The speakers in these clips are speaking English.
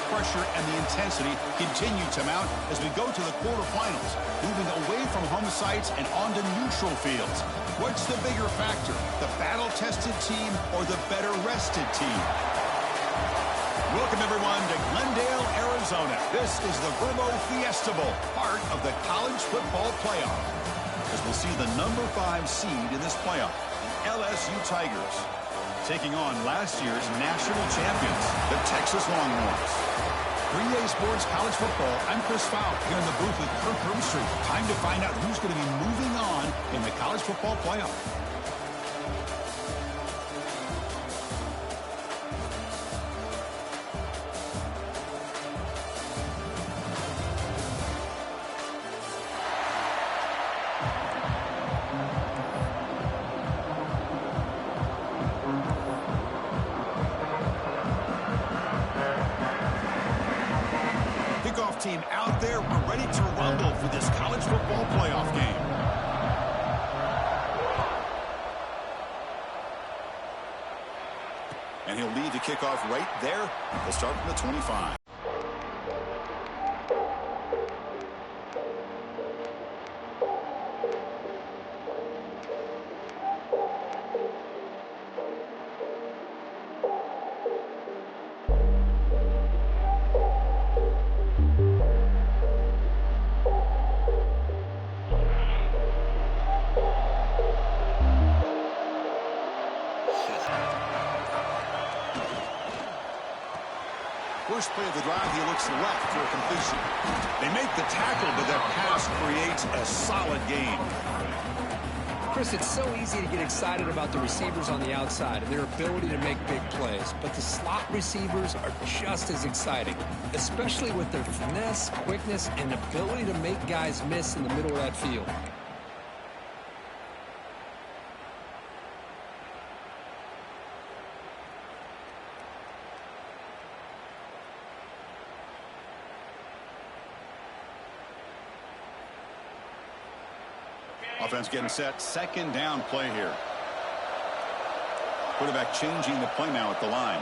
pressure and the intensity continue to mount as we go to the quarterfinals, moving away from home sites and onto neutral fields. What's the bigger factor, the battle-tested team or the better-rested team? Welcome, everyone, to Glendale, Arizona. This is the Verbo Fiesta Bowl, part of the college football playoff, as we'll see the number 5 seed in this playoff, the LSU Tigers, taking on last year's national champions, the Texas Longhorns. 3A Sports College Football, I'm Chris Fowl, here in the booth with Kirk Herbstreit. Time to find out who's going to be moving on in the college football playoff. Team out there, we're ready to rumble for this college football playoff game. And he'll lead the kickoff right there. They'll start from the 25. First play of the drive, he looks left for a completion. They make the tackle, but that pass creates a solid gain. Chris, it's so easy to get excited about the receivers on the outside and their ability to make big plays, but the slot receivers are just as exciting, especially with their finesse, quickness, and ability to make guys miss in the middle of that field. Offense getting set. Second down play here. Quarterback changing the play now at the line.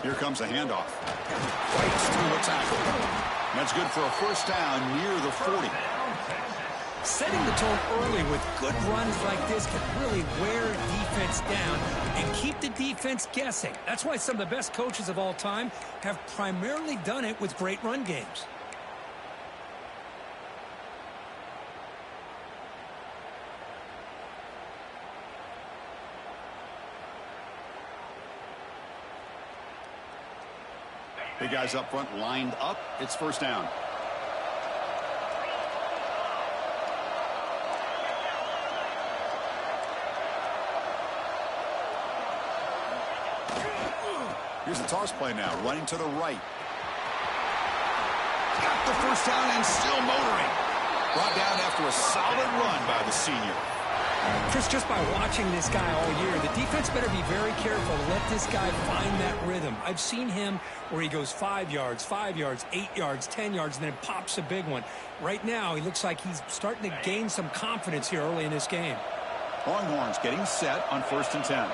Here comes a handoff. Fights through a tackle. That's good for a first down near the 40. Setting the tone early with good runs like this can really wear defense down and keep the defense guessing. That's why some of the best coaches of all time have primarily done it with great run games. Big guys up front lined up. It's first down. Here's the toss play now, running to the right. Got the first down and still motoring. Brought down after a solid run by the senior. Chris, just by watching this guy all year, the defense better be very careful to let this guy find that rhythm. I've seen him where he goes 5 yards, 8 yards, 10 yards, and then pops a big one. Right now, he looks like he's starting to gain some confidence here early in this game. Longhorns getting set on 1st and 10.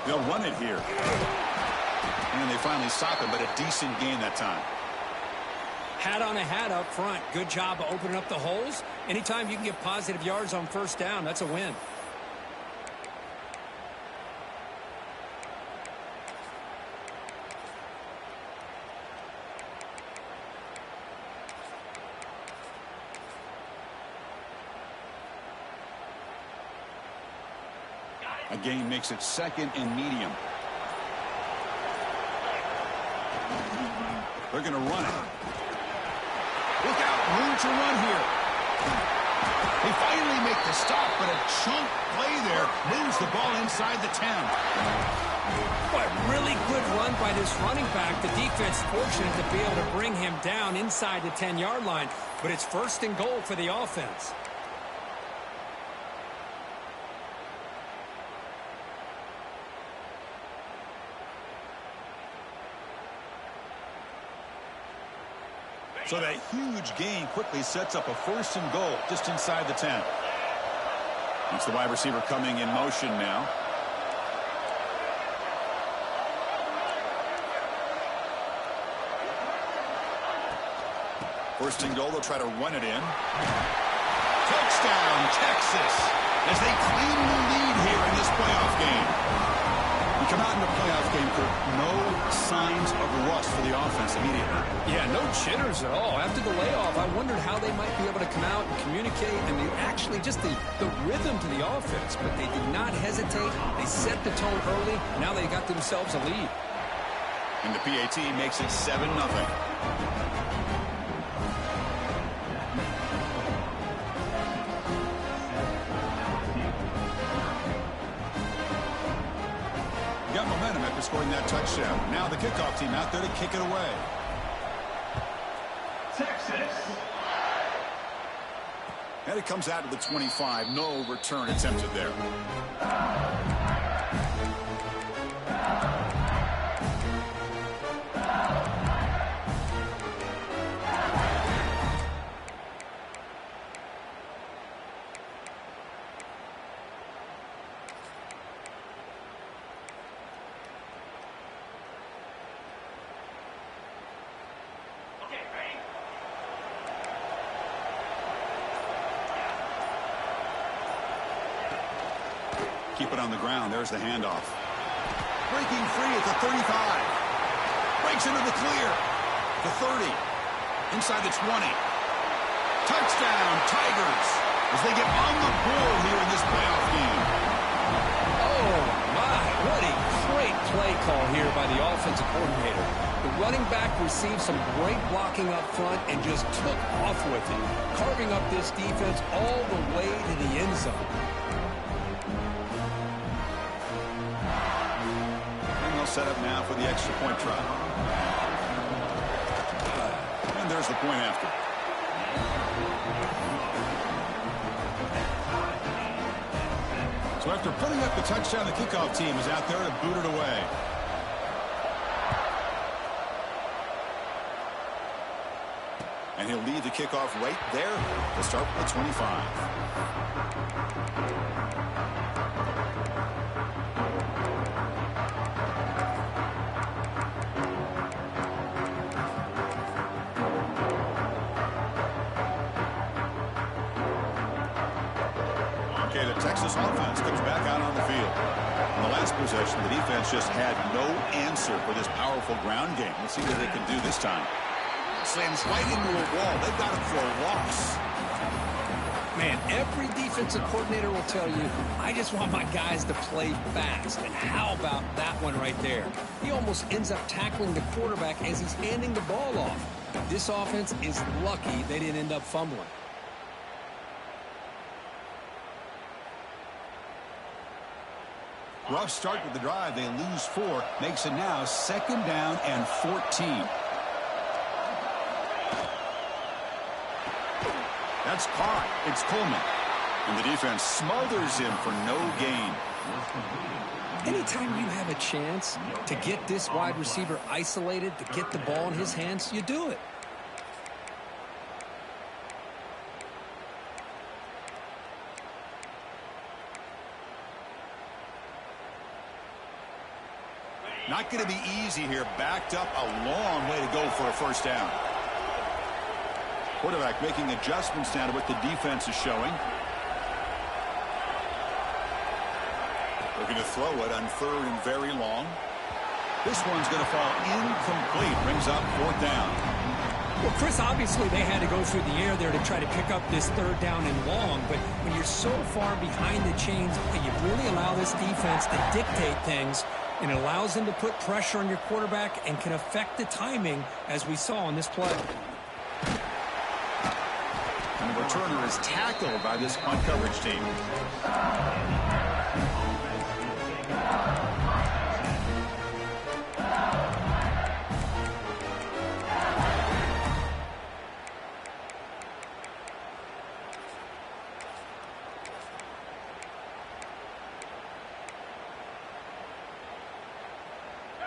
They'll run it here. And they finally stop him, but a decent gain that time. Hat on a hat up front. Good job of opening up the holes. Anytime you can get positive yards on first down, that's a win. A gain makes it 2nd and medium. They're going to run it. Look out, room to run here. They finally make the stop, but a chunk play there moves the ball inside the 10. Boy, really good run by this running back. The defense fortunate to be able to bring him down inside the 10-yard line, but it's 1st and goal for the offense. So that huge gain quickly sets up a 1st and goal just inside the 10. It's the wide receiver coming in motion now. First and goal, they'll try to run it in. Touchdown, Texas, as they claim the lead here in this playoff game. You come out in the playoff game, Kirk, no signs of rust for the offense immediately. Yeah, no jitters at all. After the layoff, I wondered how they might be able to come out and communicate and actually just the rhythm to the offense. But they did not hesitate. They set the tone early. Now they got themselves a lead. And the PAT makes it 7-0. Got momentum after scoring that touchdown. Now the kickoff team out there to kick it away. Texas. And it comes out to the 25. No return attempted there. Keep it on the ground. There's the handoff. Breaking free at the 35. Breaks into the clear. The 30. Inside the 20. Touchdown, Tigers, as they get on the board here in this playoff game. Oh, my. What a great play call here by the offensive coordinator. The running back received some great blocking up front and just took off with it, carving up this defense all the way to the end zone. Set up now for the extra point try. And there's the point after. So after putting up the touchdown, the kickoff team is out there to boot it away. And he'll lead the kickoff right there to start with the 25. The Texas offense comes back out on the field. In the last possession, the defense just had no answer for this powerful ground game. Let's see what they can do this time. Slams right into a wall. They've got him for a loss. Man, every defensive coordinator will tell you, I just want my guys to play fast. And how about that one right there? He almost ends up tackling the quarterback as he's handing the ball off. This offense is lucky they didn't end up fumbling. Rough start with the drive. They lose 4. Makes it now 2nd down and 14. That's caught. It's Coleman. And the defense smothers him for no gain. Anytime you have a chance to get this wide receiver isolated, to get the ball in his hands, you do it. Not going to be easy here. Backed up a long way to go for a 1st down. Quarterback making adjustments now to what the defense is showing. They're going to throw it on 3rd and very long. This one's going to fall incomplete. Brings up 4th down. Well, Chris, obviously they had to go through the air there to try to pick up this 3rd down and long. But when you're so far behind the chains, you really allow this defense to dictate things. And it allows them to put pressure on your quarterback and can affect the timing, as we saw on this play. And the returner is tackled by this punt coverage team.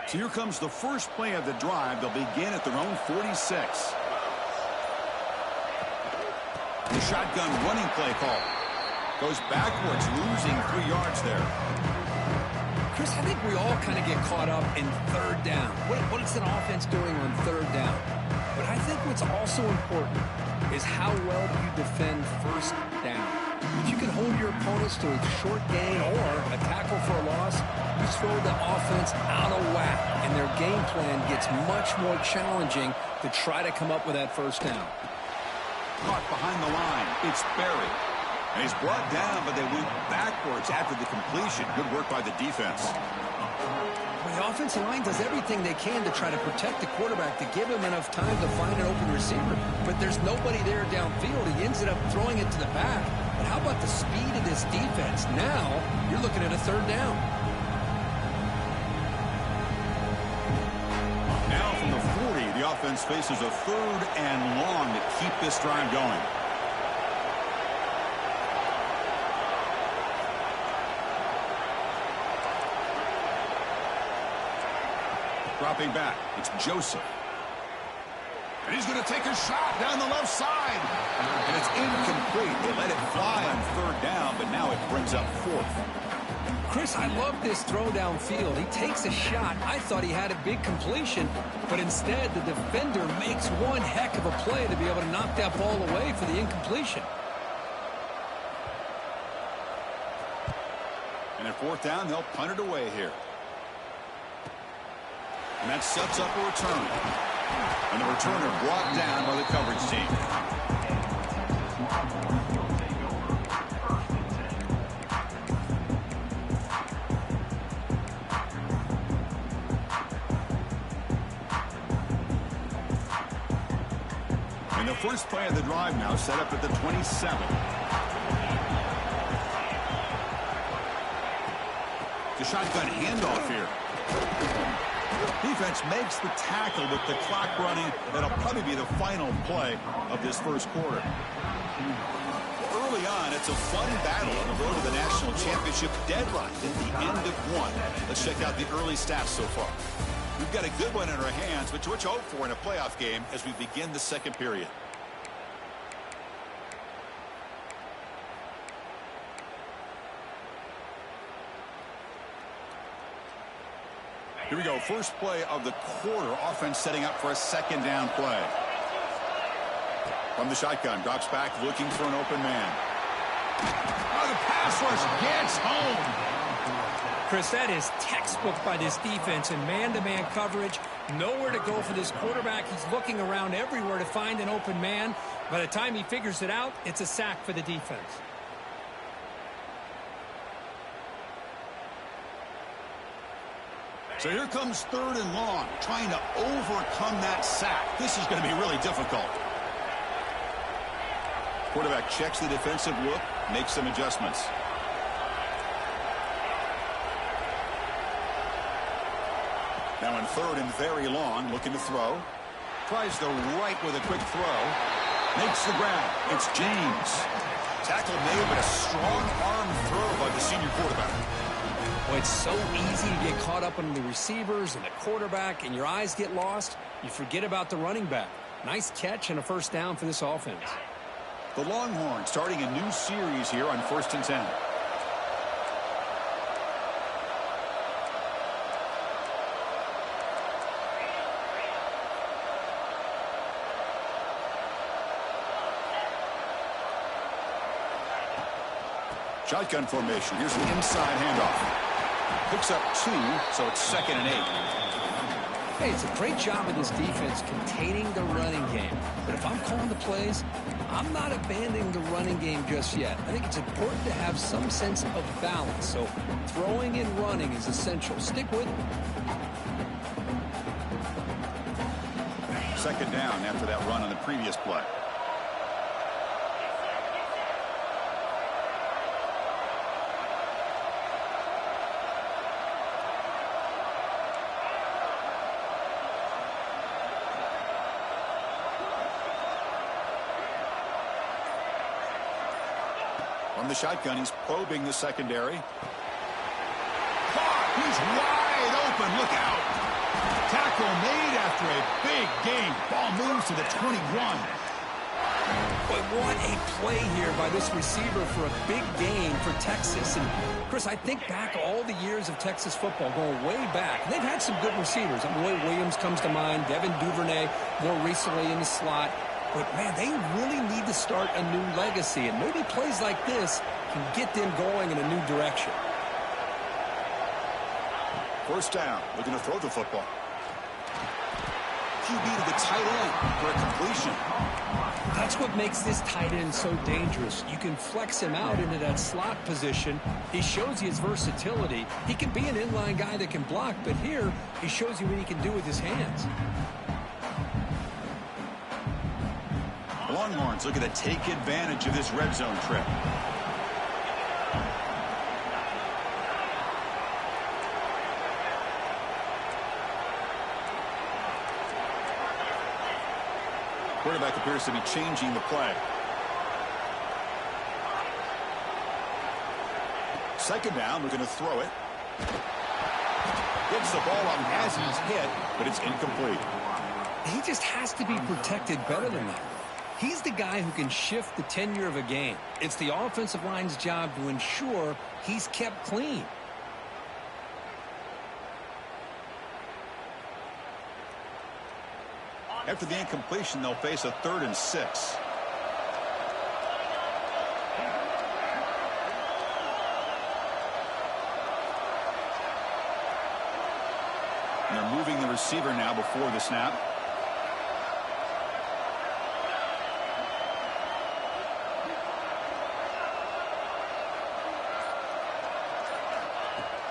So here comes the first play of the drive. They'll begin at their own 46. The shotgun running play call. Goes backwards, losing 3 yards there. Chris, I think we all kind of get caught up in third down. What is an offense doing on third down? But I think what's also important is how well do you defend first down. If you can hold your opponents to a short gain or a tackle for a loss, you throw the offense out of whack, and their game plan gets much more challenging to try to come up with that first down. Caught behind the line. It's buried. And he's brought down, but they went backwards after the completion. Good work by the defense. Well, the offensive line does everything they can to try to protect the quarterback, to give him enough time to find an open receiver. But there's nobody there downfield. He ends up throwing it to the back. But how about the speed of this defense? Now you're looking at a third down. Now from the 40, the offense faces a 3rd and long to keep this drive going. Dropping back, it's Joseph. And he's going to take a shot down the left side. And it's incomplete. They let it fly on 3rd down, but now it brings up 4th. Chris, I love this throw downfield. He takes a shot. I thought he had a big completion, but instead the defender makes one heck of a play to be able to knock that ball away for the incompletion. And at 4th down, they'll punt it away here. And that sets up a return. And the returner brought down by the coverage team. And the first play of the drive now set up at the 27. The shotgun handoff here. Defense makes the tackle with the clock running. That'll probably be the final play of this first quarter. Early on, it's a fun battle on the road to the national championship deadline at the end of one. Let's check out the early stats so far. We've got a good one in our hands, but what you hope for in a playoff game as we begin the second period. Here we go. First play of the quarter. Offense setting up for a 2nd down play. From the shotgun, drops back looking for an open man. Oh, the pass rush gets home. Chris, that is textbook by this defense in man-to-man coverage. Nowhere to go for this quarterback. He's looking around everywhere to find an open man. By the time he figures it out, it's a sack for the defense. So here comes 3rd and long, trying to overcome that sack. This is going to be really difficult. Quarterback checks the defensive look, makes some adjustments. Now in 3rd and very long, looking to throw. Tries the right with a quick throw. Makes the grab. It's James. Tackle made, but a strong arm throw by the senior quarterback. Well, it's so easy to get caught up on the receivers and the quarterback, and your eyes get lost. You forget about the running back. Nice catch and a first down for this offense. The Longhorns starting a new series here on 1st and 10. Shotgun formation. Here's an inside handoff. Picks up 2, so it's 2nd and 8. Hey, it's a great job of this defense containing the running game. But if I'm calling the plays, I'm not abandoning the running game just yet. I think it's important to have some sense of balance. So throwing and running is essential. Stick with it. 2nd down after that run on the previous play. From the shotgun, he's probing the secondary. Caught! He's wide open. Look out! Tackle made after a big gain. Ball moves to the 21. But what a play here by this receiver for a big gain for Texas. And, Chris, I think back all the years of Texas football, going way back. They've had some good receivers. Roy Williams comes to mind, Devin Duvernay more recently in the slot. But, man, they really need to start a new legacy. And maybe plays like this can get them going in a new direction. First down, looking to throw the football. QB to the tight end for a completion. That's what makes this tight end so dangerous. You can flex him out into that slot position. He shows you his versatility. He can be an inline guy that can block, but here he shows you what he can do with his hands. The Longhorns looking to take advantage of this red zone trip. Quarterback appears to be changing the play. Second down, we're going to throw it. Gets the ball on as he's hit, but it's incomplete. He just has to be protected better than that. He's the guy who can shift the tenure of a game. It's the offensive line's job to ensure he's kept clean. After the incompletion, they'll face a 3rd and 6. And they're moving the receiver now before the snap.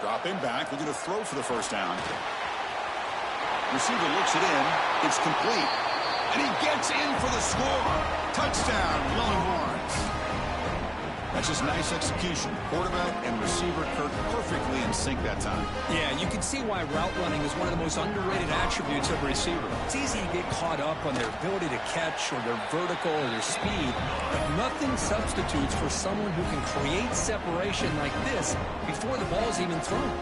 Dropping back, looking to throw for the first down. Receiver looks it in. It's complete. And he gets in for the score. Touchdown, Longhorns. That's just nice execution. Quarterback and receiver Kirk perfectly in sync that time. Yeah, you can see why route running is one of the most underrated attributes of a receiver. It's easy to get caught up on their ability to catch or their vertical or their speed, but nothing substitutes for someone who can create separation like this before the ball's even thrown.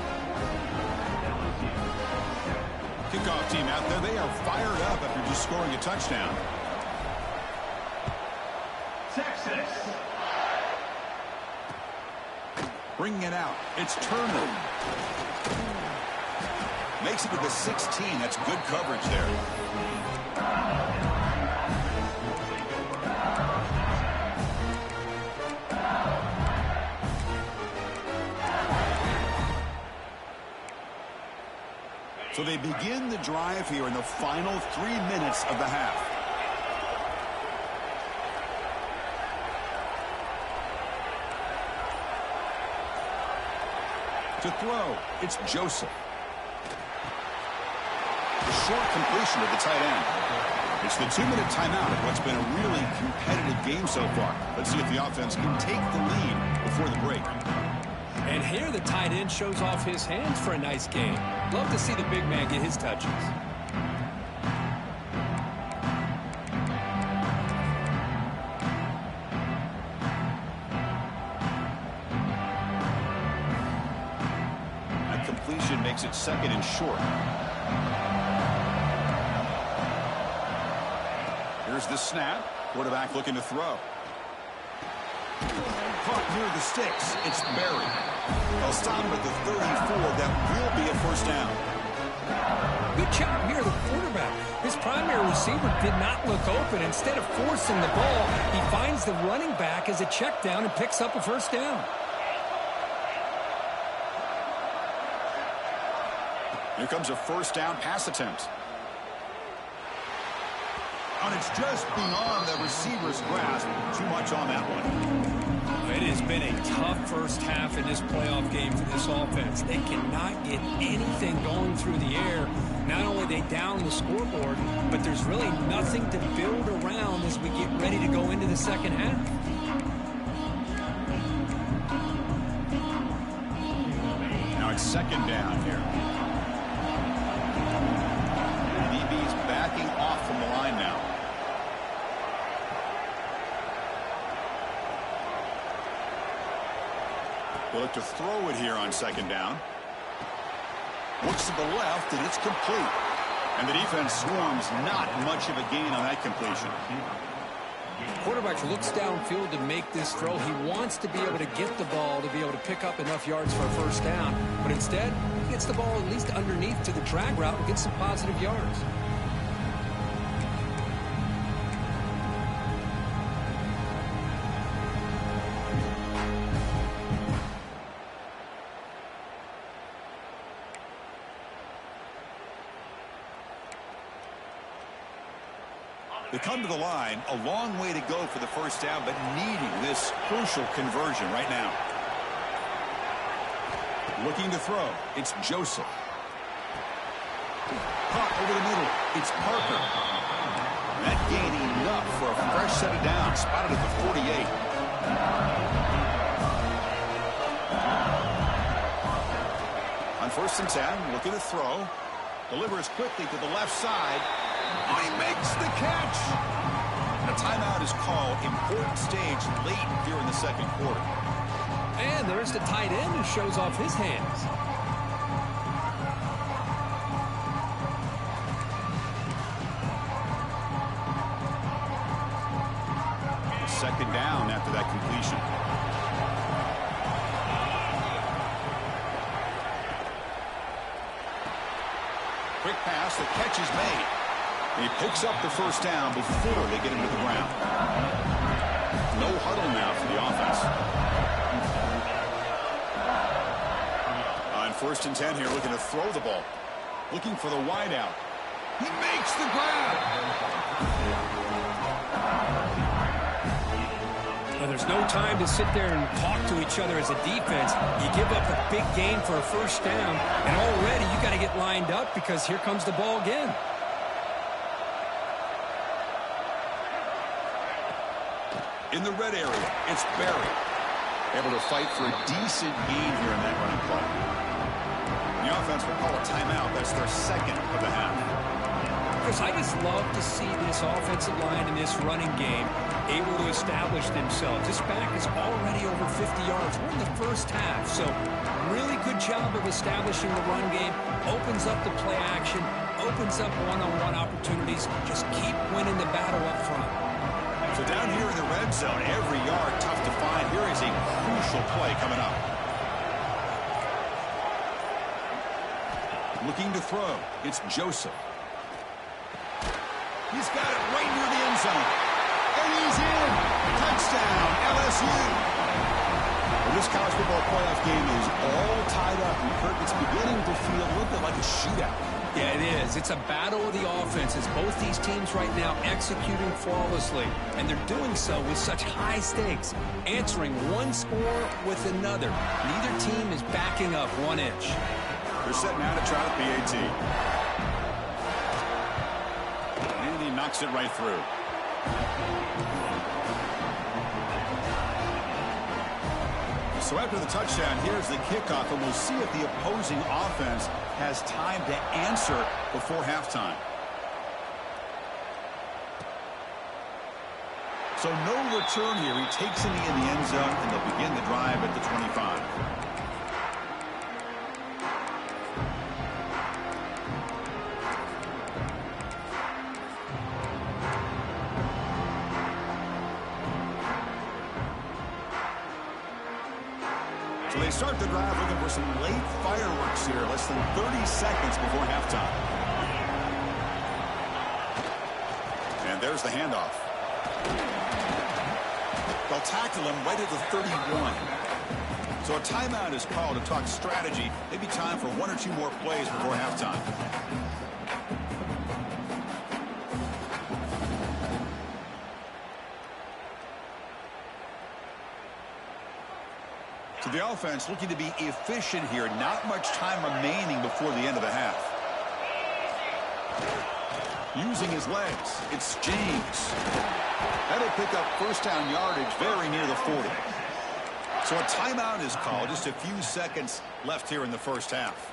Kickoff team out there, they are fired up after just scoring a touchdown. Texas. Bringing it out. It's Turner. Makes it to the 16. That's good coverage there. So they begin the drive here in the final 3 minutes of the half. To throw, it's Joseph. A short completion to the tight end. It's the 2-minute timeout of what's been a really competitive game so far. Let's see if the offense can take the lead before the break. And here the tight end shows off his hands for a nice game. Love to see the big man get his touches. That completion makes it 2nd and short. Here's the snap. Quarterback looking to throw. Caught near the sticks. It's buried. They'll stop at the 34. That will be a first down. Good job here, the quarterback. His primary receiver did not look open. Instead of forcing the ball, he finds the running back as a check down and picks up a first down. Here comes a first down pass attempt. And it's just beyond the receiver's grasp. Too much on that one. It has been a tough first half in this playoff game for this offense. They cannot get anything going through the air. Not only are they down the scoreboard, but there's really nothing to build around as we get ready to go into the second half. Now it's 2nd down here. DB's backing off from the line now. They'll look to throw it here on 2nd down. Looks to the left, and it's complete. And the defense swarms not much of a gain on that completion. Quarterback looks downfield to make this throw. He wants to be able to get the ball to be able to pick up enough yards for a first down. But instead, he gets the ball at least underneath to the drag route and gets some positive yards. They come to the line, a long way to go for the first down, but needing this crucial conversion right now. Looking to throw, it's Joseph. Caught over the middle, it's Parker. That gain enough for a fresh set of downs, spotted at the 48. On 1st and 10, looking to throw. Delivers quickly to the left side. Oh, he makes the catch. A timeout is called. Important stage late here in the second quarter. And there's the tight end who shows off his hands. Second down after that completion. Quick pass, the catch is made. He picks up the first down before they get him to the ground. No huddle now for the offense. On 1st and 10 here, looking to throw the ball. Looking for the wideout. He makes the grab. Well, there's no time to sit there and talk to each other as a defense. You give up a big gain for a first down, and already you got to get lined up because here comes the ball again. In the red area, it's Barry. Able to fight for a decent gain here in that running play. The offense will call a timeout. That's their second of the half. Chris, I just love to see this offensive line in this running game able to establish themselves. This back is already over 50 yards. We're in the first half, so really good job of establishing the run game. Opens up the play action, opens up one-on-one opportunities. Just keep winning the battle up front. So down here in the red zone, every yard tough to find. Here is a crucial play coming up. Looking to throw, it's Joseph. He's got it right near the end zone. And he's in. Touchdown, LSU. Well, this college football playoff game is all tied up. And Kirk, it's beginning to feel a little bit like a shootout. Yeah, it is. It's a battle of the offenses. Both these teams right now executing flawlessly, and they're doing so with such high stakes, answering one score with another. Neither team is backing up 1 inch. They're setting out to try the PAT. And he knocks it right through. So after the touchdown, here's the kickoff, and we'll see if the opposing offense has time to answer before halftime. So no return here. He takes it in the end zone, and they'll begin the drive at the 25. So they start the drive looking for some late fireworks here, less than 30 seconds before halftime. And there's the handoff. They'll tackle him right at the 31. So a timeout is called to talk strategy. Maybe time for 1 or 2 more plays before halftime. So the offense looking to be efficient here. Not much time remaining before the end of the half. Using his legs, it's James. That'll pick up first down yardage very near the 40. So a timeout is called. Just a few seconds left here in the first half.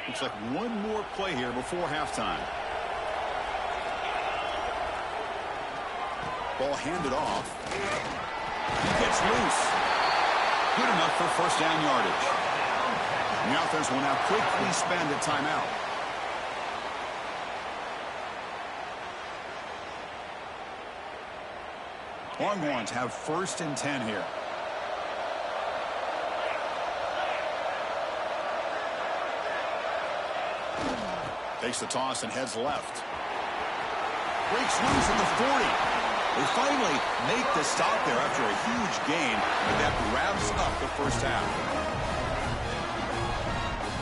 Looks like one more play here before halftime. Ball handed off. He gets loose. Good enough for first down yardage. And the offense will now quickly spend a timeout. Longhorns have 1st and 10 here. Takes the toss and heads left. Breaks loose at the 40. They finally make the stop there after a huge gain, but that wraps up the first half.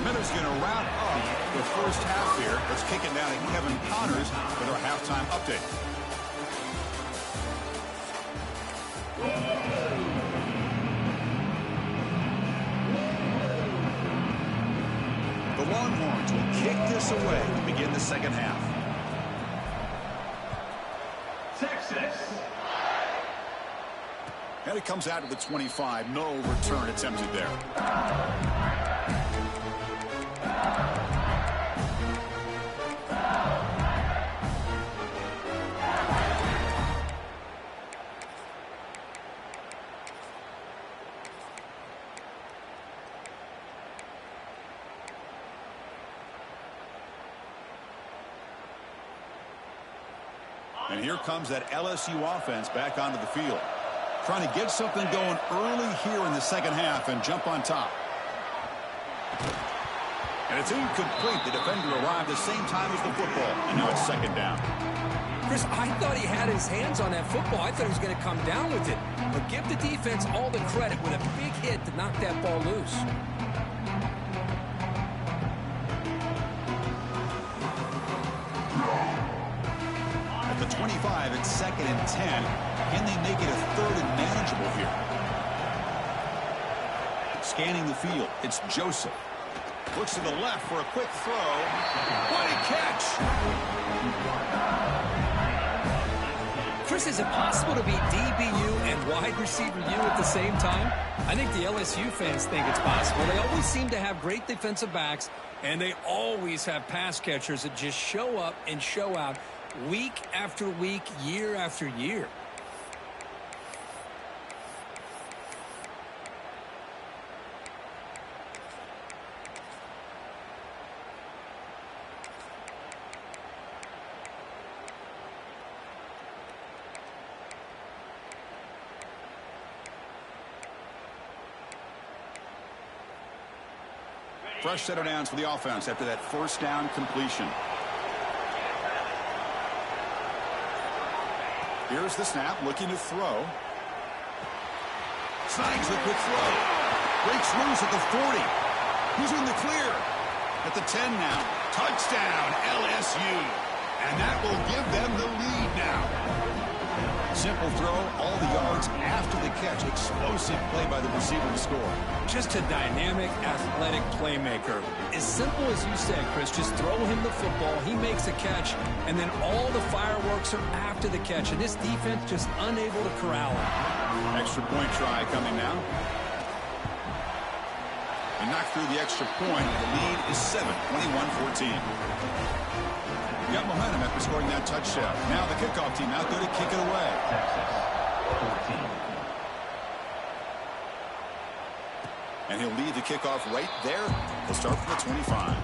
Miller's going to wrap up the first half here. Let's kick it down to Kevin Connors with our halftime update. The Longhorns will kick this away to begin the second half. Texas. And it comes out of the 25. No return attempted there. And here comes that LSU offense back onto the field. Trying to get something going early here in the second half and jump on top. And it's incomplete. The defender arrived the same time as the football. And now it's second down. Chris, I thought he had his hands on that football. I thought he was going to come down with it. But give the defense all the credit with a big hit to knock that ball loose. At the 25, it's 2nd and 10. Can they make it a 3rd and manageable here? Scanning the field, it's Joseph. Looks to the left for a quick throw. What a catch! Chris, is it possible to be DBU and wide receiver U at the same time? I think the LSU fans think it's possible. They always seem to have great defensive backs, and they always have pass catchers that just show up and show out week after week, year after year. Fresh set of downs for the offense after that first down completion. Here's the snap, looking to throw. Snags the quick throw. Breaks loose at the 40. Who's in the clear? At the 10 now. Touchdown, LSU. And that will give them the lead now. Simple throw, all the yards after the catch. Explosive play by the receiver to score. Just a dynamic, athletic playmaker. As simple as you said, Chris, just throw him the football, he makes a catch, and then all the fireworks are after the catch. And this defense just unable to corral him. Extra point try coming now. And knocked through the extra point. The lead is 7, 21-14. Got momentum after scoring that touchdown. Now the kickoff team out there to kick it away. And he'll lead the kickoff right there. He'll start from the 25.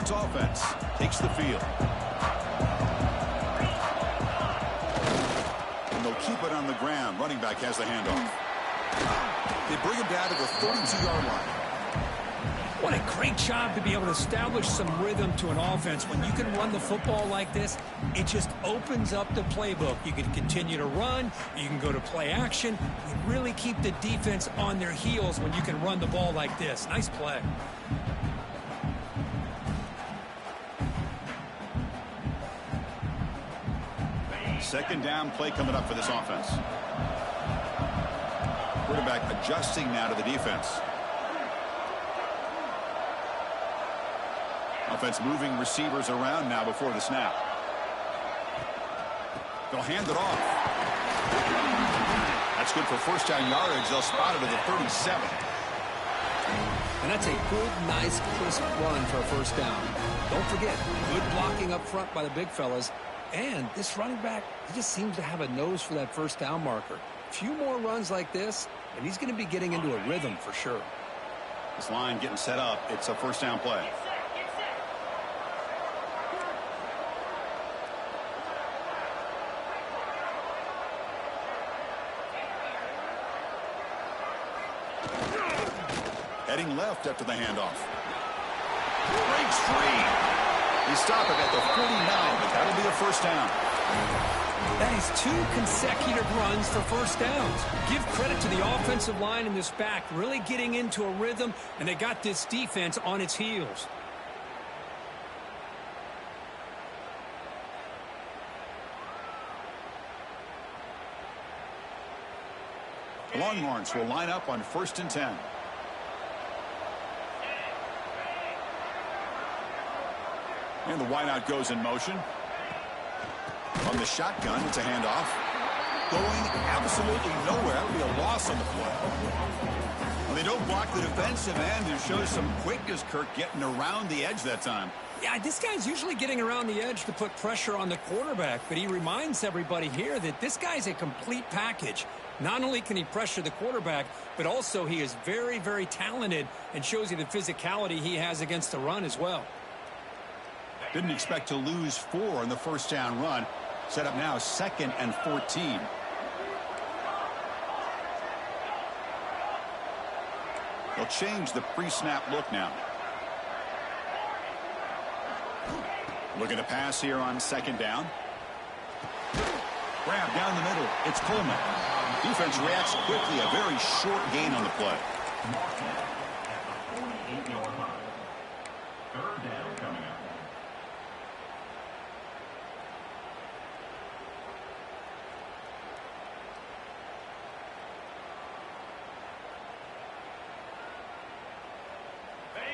Offense takes the field. And they'll keep it on the ground. Running back has the handoff. They bring him down to the 32-yard line. What a great job to be able to establish some rhythm to an offense. When you can run the football like this, it just opens up the playbook. You can continue to run. You can go to play action. You really keep the defense on their heels when you can run the ball like this. Nice play. Second down play coming up for this offense. Quarterback adjusting now to the defense. Offense moving receivers around now before the snap. They'll hand it off. That's good for first down yardage. They'll spot it at the 37. And that's a good, nice, crisp run for a first down. Don't forget, good blocking up front by the big fellas. And this running back, he just seems to have a nose for that first down marker. A few more runs like this, and he's going to be getting into a rhythm for sure. This line getting set up. It's a first down play. Heading left after the handoff. Breaks free. He stopped it at the 49, but that'll be a first down. That is 2 consecutive runs for first downs. Give credit to the offensive line in this back, really getting into a rhythm, and they got this defense on its heels. Longhorns will line up on 1st and 10. And the wideout goes in motion. From the shotgun, it's a handoff. Going absolutely nowhere. That would be a loss on the play. Well, they don't block the defensive end and shows some quickness, Kirk, getting around the edge that time. Yeah, this guy's usually getting around the edge to put pressure on the quarterback, but he reminds everybody here that this guy's a complete package. Not only can he pressure the quarterback, but also he is very, very talented and shows you the physicality he has against the run as well. Didn't expect to lose 4 on the first down run. Set up now 2nd and 14. They'll change the pre-snap look now. Looking to pass here on 2nd down. Grab down the middle. It's Coleman. Defense reacts quickly. A very short gain on the play.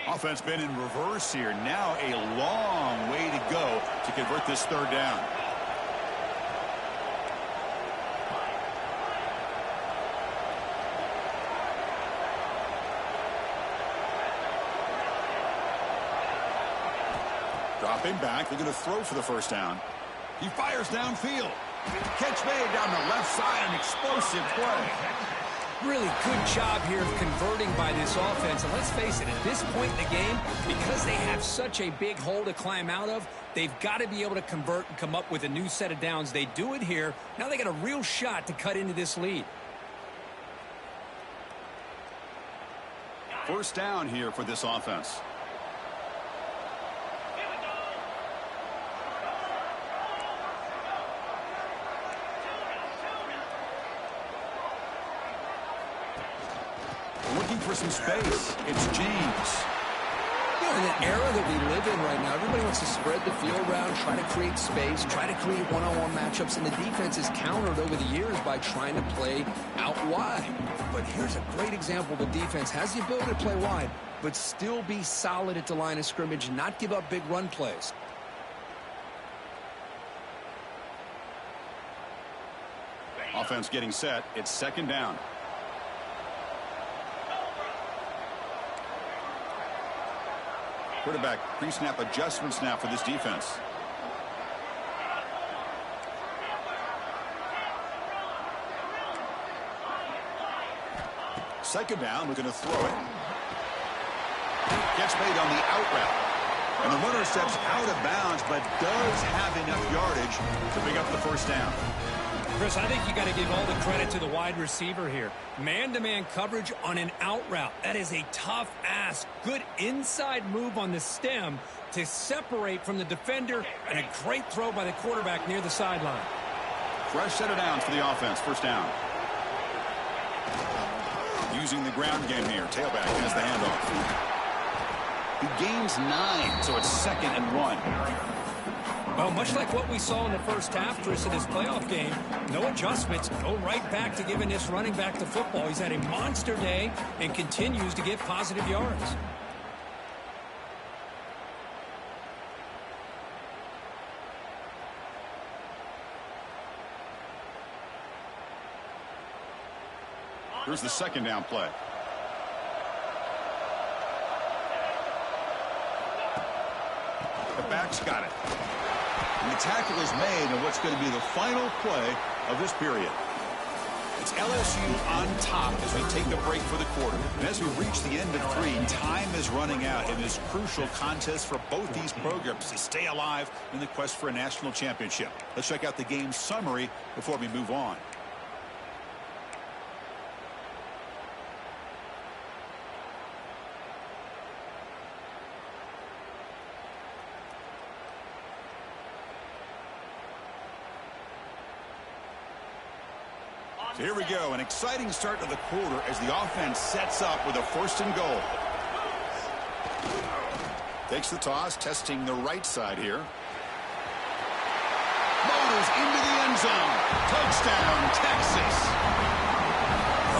Offense been in reverse here. Now a long way to go to convert this 3rd down. Dropping back, looking to throw for the first down. He fires downfield. Catch made down the left side, an explosive play. Really good job here of converting by this offense. And let's face it, at this point in the game, because they have such a big hole to climb out of, they've got to be able to convert and come up with a new set of downs. They do it here. Now they got a real shot to cut into this lead. First down here for this offense. Looking for some space. It's James. You know, in the era that we live in right now, everybody wants to spread the field around, try to create space, try to create one-on-one matchups, and the defense is countered over the years by trying to play out wide. But here's a great example. The defense has the ability to play wide, but still be solid at the line of scrimmage and not give up big run plays. Offense getting set. It's 2nd down. Quarterback pre-snap adjustments now for this defense. Second down, looking to throw it. Gets made on the out route. And the runner steps out of bounds, but does have enough yardage to pick up the first down. Chris, I think you got to give all the credit to the wide receiver here. Man-to-man coverage on an out route. That is a tough ask. Good inside move on the stem to separate from the defender, and a great throw by the quarterback near the sideline. Fresh set of downs for the offense. First down. Using the ground game here. Tailback has the handoff. He gains 9, so it's 2nd and 1. Well, much like what we saw in the first half, Chris, in this playoff game, no adjustments, go right back to giving this running back the football. He's had a monster day and continues to get positive yards. Here's the second down play. The back's got it. And the tackle is made on what's going to be the final play of this period. It's LSU on top as we take a break for the quarter. And as we reach the end of 3, time is running out in this crucial contest for both these programs to stay alive in the quest for a national championship. Let's check out the game summary before we move on. Here we go, an exciting start to the quarter as the offense sets up with a 1st and goal. Takes the toss, testing the right side here. Motors into the end zone. Touchdown, Texas.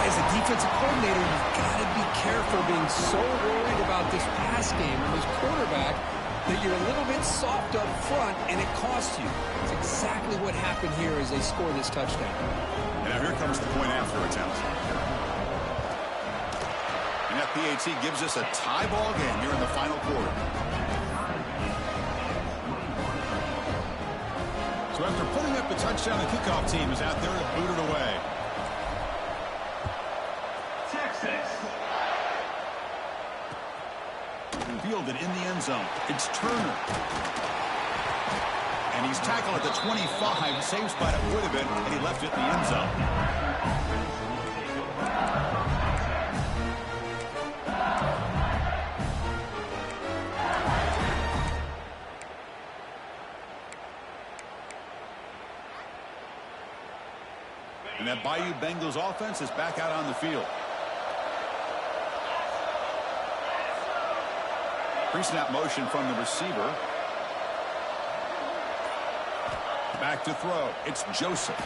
As a defensive coordinator, you've got to be careful being so worried about this pass game and this quarterback that you're a little bit soft up front and it costs you. It's exactly what happened here as they score this touchdown. And now here comes the point after attempt. And that PAT gives us a tie ball game here in the final quarter. So after putting up the touchdown, the kickoff team is out there to boot it away. Texas. Fielded in the end zone. It's Turner. And he's tackled at the 25. Same spot it would have been, and he left it in the end zone. And that Bayou Bengals offense is back out on the field. Pre-snap motion from the receiver. Back to throw. It's Joseph.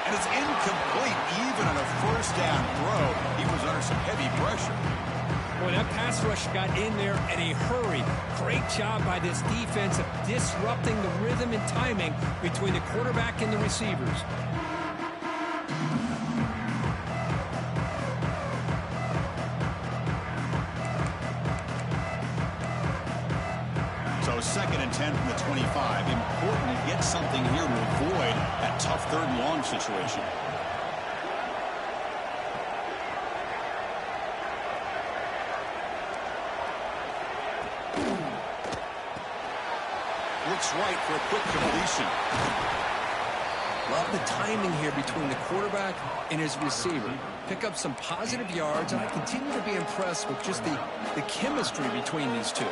And it's incomplete. Even on a 1st down throw, he was under some heavy pressure. Well, that pass rush got in there in a hurry. Great job by this defense of disrupting the rhythm and timing between the quarterback and the receivers. So 2nd and 10 from the 25. Important to get something here to avoid that tough 3rd and long situation. Looks right for a quick completion. Love the timing here between the quarterback and his receiver. Pick up some positive yards, and I continue to be impressed with just the chemistry between these two.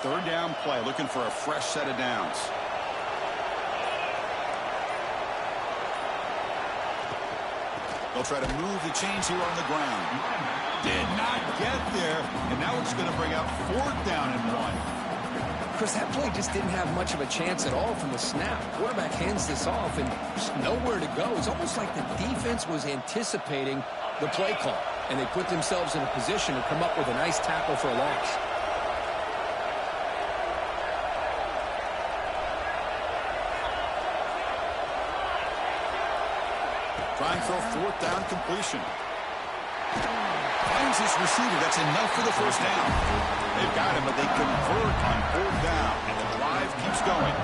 Third down play, looking for a fresh set of downs. They'll try to move the chains here on the ground. Did not get there, and now it's going to bring up 4th down and 1. Chris, that play just didn't have much of a chance at all from the snap. Quarterback hands this off and just nowhere to go. It's almost like the defense was anticipating the play call, and they put themselves in a position to come up with a nice tackle for a loss. Trying for a 4th down completion. Finds his receiver. That's enough for the 1st down. They've got him, but they convert on 4th down, and the drive keeps going.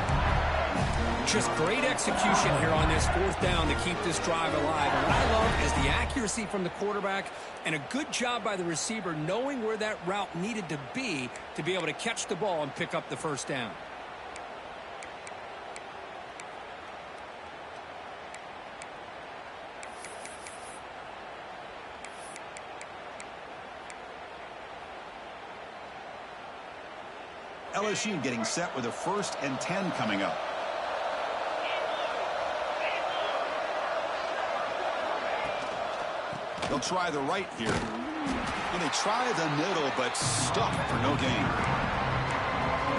Just great execution here on this 4th down to keep this drive alive. And what I love is the accuracy from the quarterback and a good job by the receiver knowing where that route needed to be able to catch the ball and pick up the 1st down. LSU getting set with a 1st and 10 coming up. They'll try the right here. And they try the middle, but stuck for no gain.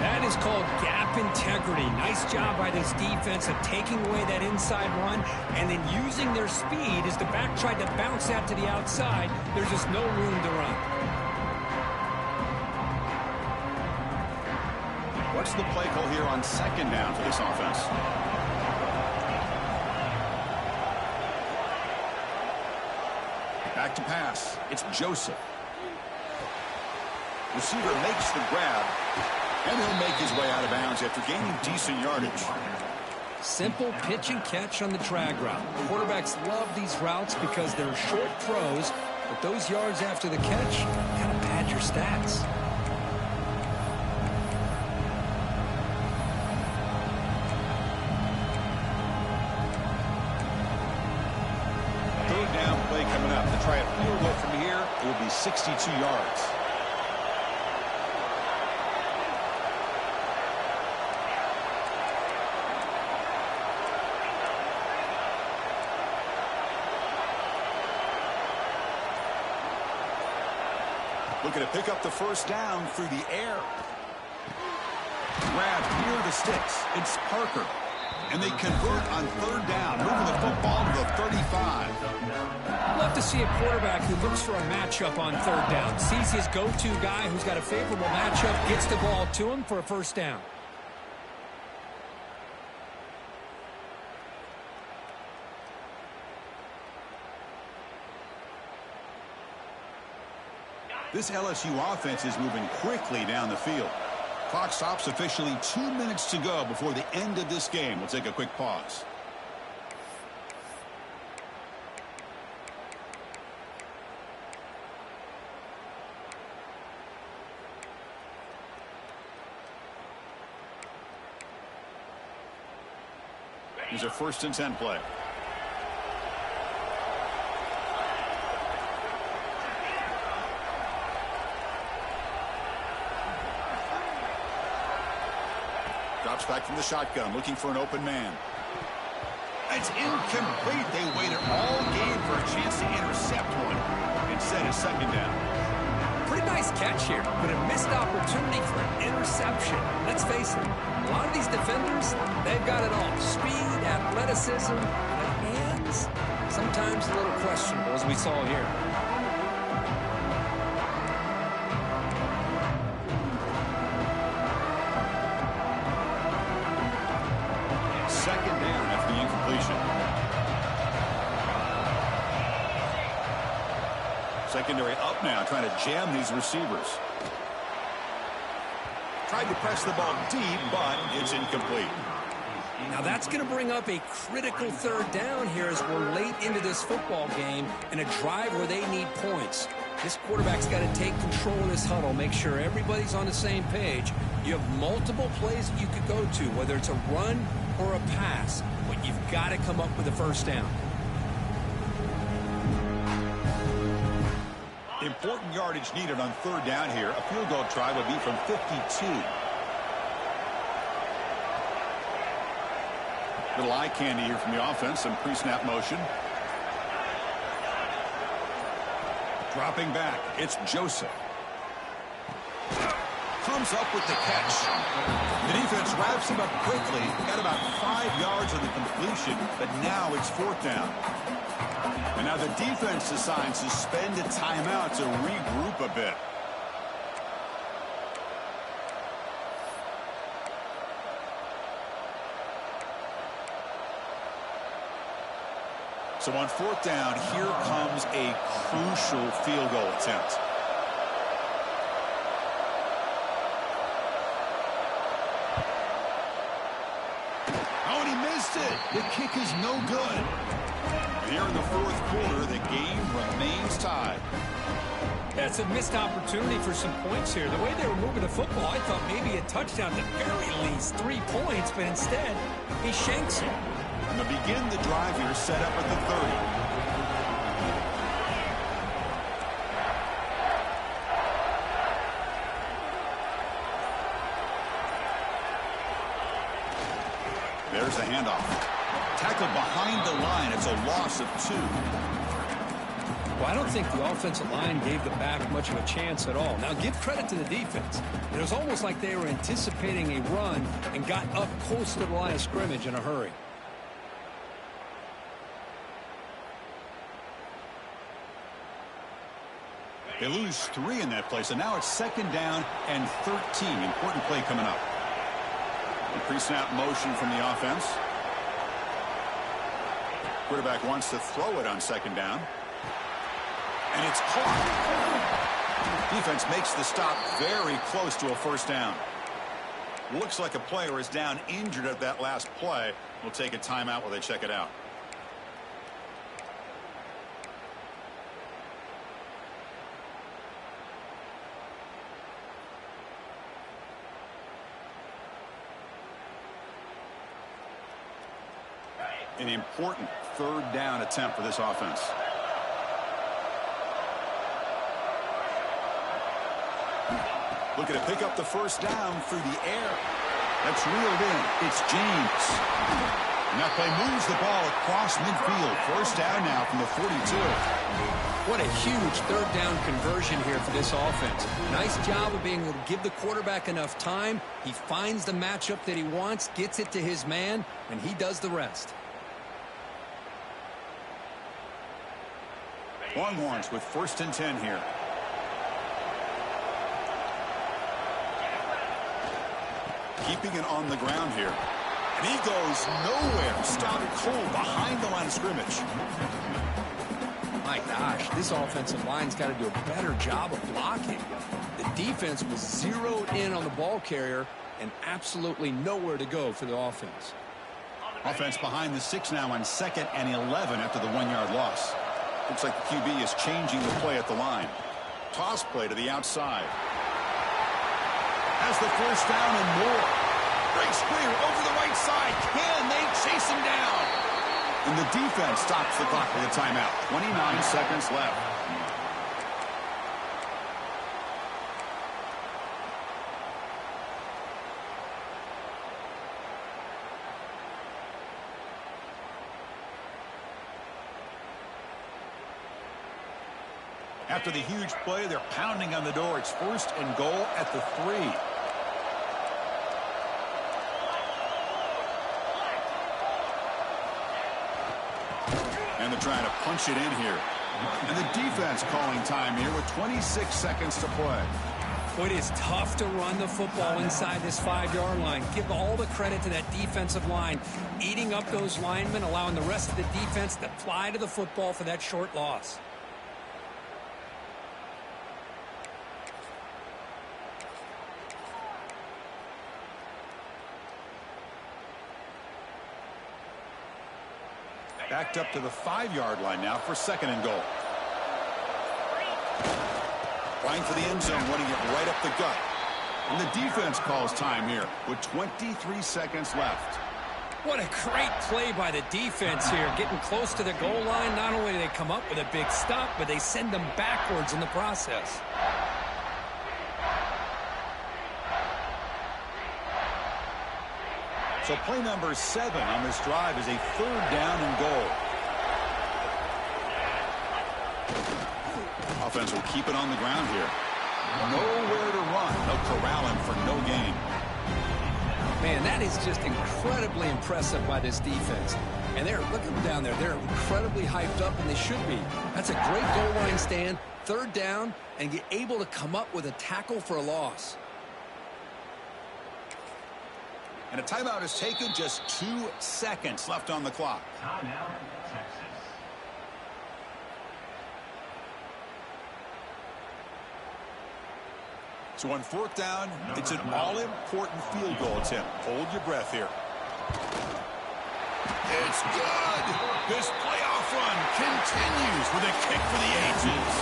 That is called gap integrity. Nice job by this defense of taking away that inside run and then using their speed as the back tried to bounce out to the outside. There's just no room to run. What's the play call here on second down for this offense? Back to pass. It's Joseph. Receiver makes the grab, and he'll make his way out of bounds after gaining decent yardage. Simple pitch and catch on the drag route. Quarterbacks love these routes because they're short throws, but those yards after the catch kind of pad your stats. Third down play coming up. To try a field goal from here, it will be 62 yards. Looking to pick up the first down through the air. Grab near the sticks. It's Parker. And they convert on third down, moving the football to the 35. Love to see a quarterback who looks for a matchup on third down. Sees his go-to guy who's got a favorable matchup, gets the ball to him for a first down. This LSU offense is moving quickly down the field. Clock stops officially 2 minutes to go before the end of this game. We'll take a quick pause. Here's a 1st and 10 play. Drops back from the shotgun, looking for an open man. It's incomplete. They waited all game for a chance to intercept one. Instead, it's second down. Pretty nice catch here, but a missed opportunity for an interception. Let's face it, a lot of these defenders, they've got it all. Speed, athleticism, but hands, sometimes a little questionable, as we saw here. Second down after the incompletion. Secondary up now, trying to jam these receivers. Tried to press the ball deep, but it's incomplete. Now that's going to bring up a critical third down here as we're late into this football game and a drive where they need points. This quarterback's got to take control of this huddle, make sure everybody's on the same page. You have multiple plays that you could go to, whether it's a run or a pass, but you've got to come up with a first down. Important yardage needed on third down here. A field goal try would be from 52. Little eye candy here from the offense. Some pre-snap motion. Dropping back. It's Joseph. Comes up with the catch. The defense wraps him up quickly. Got about 5 yards on the completion, but now it's 4th down. And now the defense decides to spend a timeout to regroup a bit. So on 4th down, here comes a crucial field goal attempt. Oh, and he missed it. The kick is no good. Here in the 4th quarter, the game remains tied. That's a missed opportunity for some points here. The way they were moving the football, I thought maybe a touchdown, at the very least 3 points, but instead, he shanks it. And to begin the drive here, set up at the 30. There's a handoff. Tackled behind the line. It's a loss of 2. Well, I don't think the offensive line gave the back much of a chance at all. Now, give credit to the defense. It was almost like they were anticipating a run and got up close to the line of scrimmage in a hurry. They lose 3 in that play, so now it's 2nd down and 13. Important play coming up. The pre-snap motion from the offense. Quarterback wants to throw it on 2nd down. And it's caught. Defense makes the stop very close to a 1st down. Looks like a player is down injured at that last play. We'll take a timeout while they check it out. An important 3rd down attempt for this offense. Looking to pick up the 1st down through the air. That's reeled in. It's James. And that play moves the ball across midfield. 1st down now from the 42. What a huge 3rd down conversion here for this offense. Nice job of being able to give the quarterback enough time. He finds the matchup that he wants, gets it to his man, and he does the rest. Longhorns with 1st and 10 here. Keeping it on the ground here. And he goes nowhere. Stopped cold behind the line of scrimmage. My gosh, this offensive line's got to do a better job of blocking. The defense was zeroed in on the ball carrier and absolutely nowhere to go for the offense. Offense behind the 6 now on 2nd and 11 after the 1-yard loss. Looks like the QB is changing the play at the line. Toss play to the outside. Has the 1st down and more. Breaks clear over the right side. Can they chase him down? And the defense stops the clock with a timeout. 29 seconds left. After the huge play, they're pounding on the door. It's 1st and goal at the 3. And they're trying to punch it in here. And the defense calling time here with 26 seconds to play. Boy, it is tough to run the football inside this 5-yard line. Give all the credit to that defensive line. Eating up those linemen, allowing the rest of the defense to fly to the football for that short loss. Backed up to the 5-yard line now for 2nd and goal. Flying for the end zone, running it right up the gut. And the defense calls time here with 23 seconds left. What a great play by the defense here. Getting close to the goal line, not only do they come up with a big stop, but they send them backwards in the process. So play number 7 on this drive is a 3rd down and goal. Offense will keep it on the ground here. Nowhere to run. They'll corral him for no gain. Man, that is just incredibly impressive by this defense. And they're looking down there. They're incredibly hyped up, and they should be. That's a great goal line stand, 3rd down, and get able to come up with a tackle for a loss. And a timeout is taken. Just 2 seconds left on the clock. Timeout, Texas. So on 4th down, it's an all-important field goal attempt. Hold your breath here. It's good. This playoff run continues with a kick for the ages.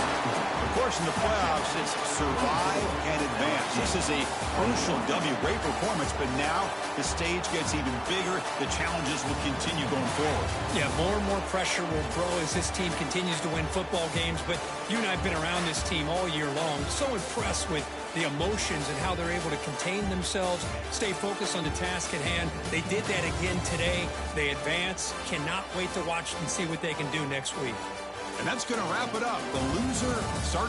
Of course, in the playoffs, it's survive and advance. This is a crucial W. Great performance, but now the stage gets even bigger. The challenges will continue going forward. Yeah, more and more pressure will grow as this team continues to win football games. But you and I have been around this team all year long. So impressed with the emotions and how they're able to contain themselves, stay focused on the task at hand. They did that again today. They advance. Cannot wait to watch and see what they can do next week. And that's going to wrap it up. The